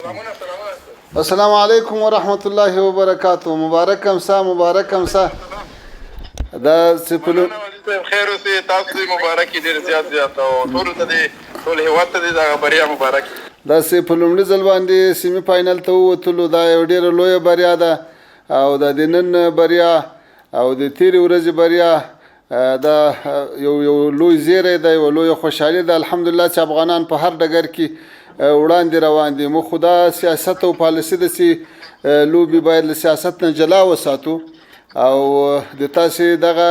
السلام علیکم ورحمت الله وبرکاتہ. مبارکم سا دا سپلو خیر اوسې تاسو مبارک ډیر زیات او ټول هیواد ته د بریا مبارک. دا په لومړي ځل باندې سیمي فاینل ته ووتلو. دا یو ډیره لویه بریا ده او د نن بریا او د تیرې ورځې بریا دا یو لوی زیری دی، یو لویه خوشحالي ده. الحمدلله چې افغانان په هر ډګر کې وړاندې روان دي. موږ خو دا سیاست او پالیسي داسې لوبې باید له سیاست نه جلا وساتو او د تاسې دغه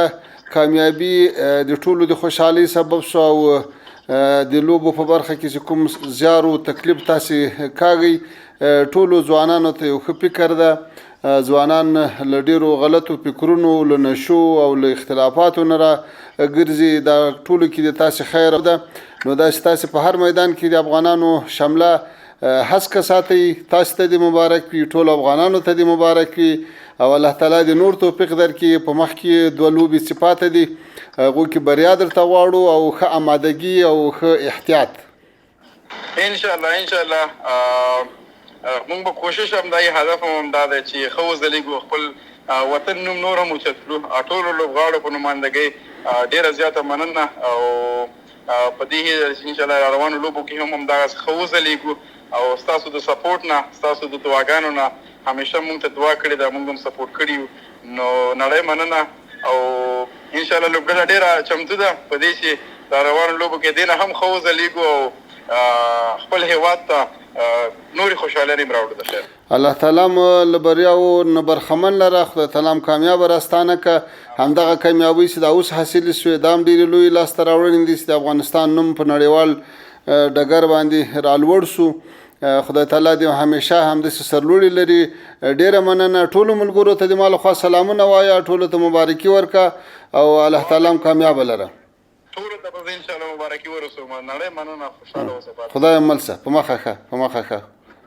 کامیابي د ټولو د خوشحالۍ سبب شو او د لوبو په برخه کې چې کوم زیار او تکلیف تاسې کاږئ ټولو ځوانانو ته یو ښه فکر ده. ځوانان له ډیرو غلطو فکرونو، له نشو او له اختلافاتو نه راګرځي. دا ټولو کې د تاسې خیر ده. نو دا چې تاسې په هر میدان کې د افغانانو شمله هڅه ساتئ، تاسو ته د مبارک وي، ټولو افغانانو ته د مبارک وي او الله تعالی د نور توفیق درکړي. په مخ کې دوه لوبې چې پاتې دي هغو کې بریا درته غواړو او ښه آمادګي او ښه احتیاط. انشاءالله مونږ به کوشش هم دا هدف هم دا دی چې ښه وځلیږو، خپل وطن نوم نور هم اوچت کړو. ټولو لوبغاړو په نمایندګۍ ډېره زیاته مننه او په دې انشاءالله روانو لوبو کې هم همدغسې ښه وځلیږو او ستاسو د سپورټ نه، ستاسو د دعاګانو نه همیشه مونږ ته دعا کړې ده، مونږ هم سپورټ کړي یو. نو نړۍ مننه او انشاءالله لوبډله ډېره چمتو ده په دې چې دا روانو لوبو کې دې نه هم ښه وځلیږو او خپل هیواد ته نورې خوشحالۍ هم راوړو. د خیر الله تعالی مو له بریاو نه برخمن لره. خدای تعالی هم کامیابه راستانه که. همدغه کامیابۍ چې دا اوس حاصلې شوې دا هم ډېرې لویې لاسته راوړنې دي چې د افغانستان نوم په نړیوال ډګر باندې رالوړ شو. خدای تعالی دې همیشه همداسې سرلوړي لري. ډېره مننه. ټولو ملګرو ته د ما لخوا سلامونه وایه، ټولو ته مبارکي ورکړه او الله تعالی هم کامیابه لره. ټولو ته به زه انشاءالله مبارکي ورسوم. نړۍ مننه. خوشحاله اوسه. خدای مل شه. په مخه ښه.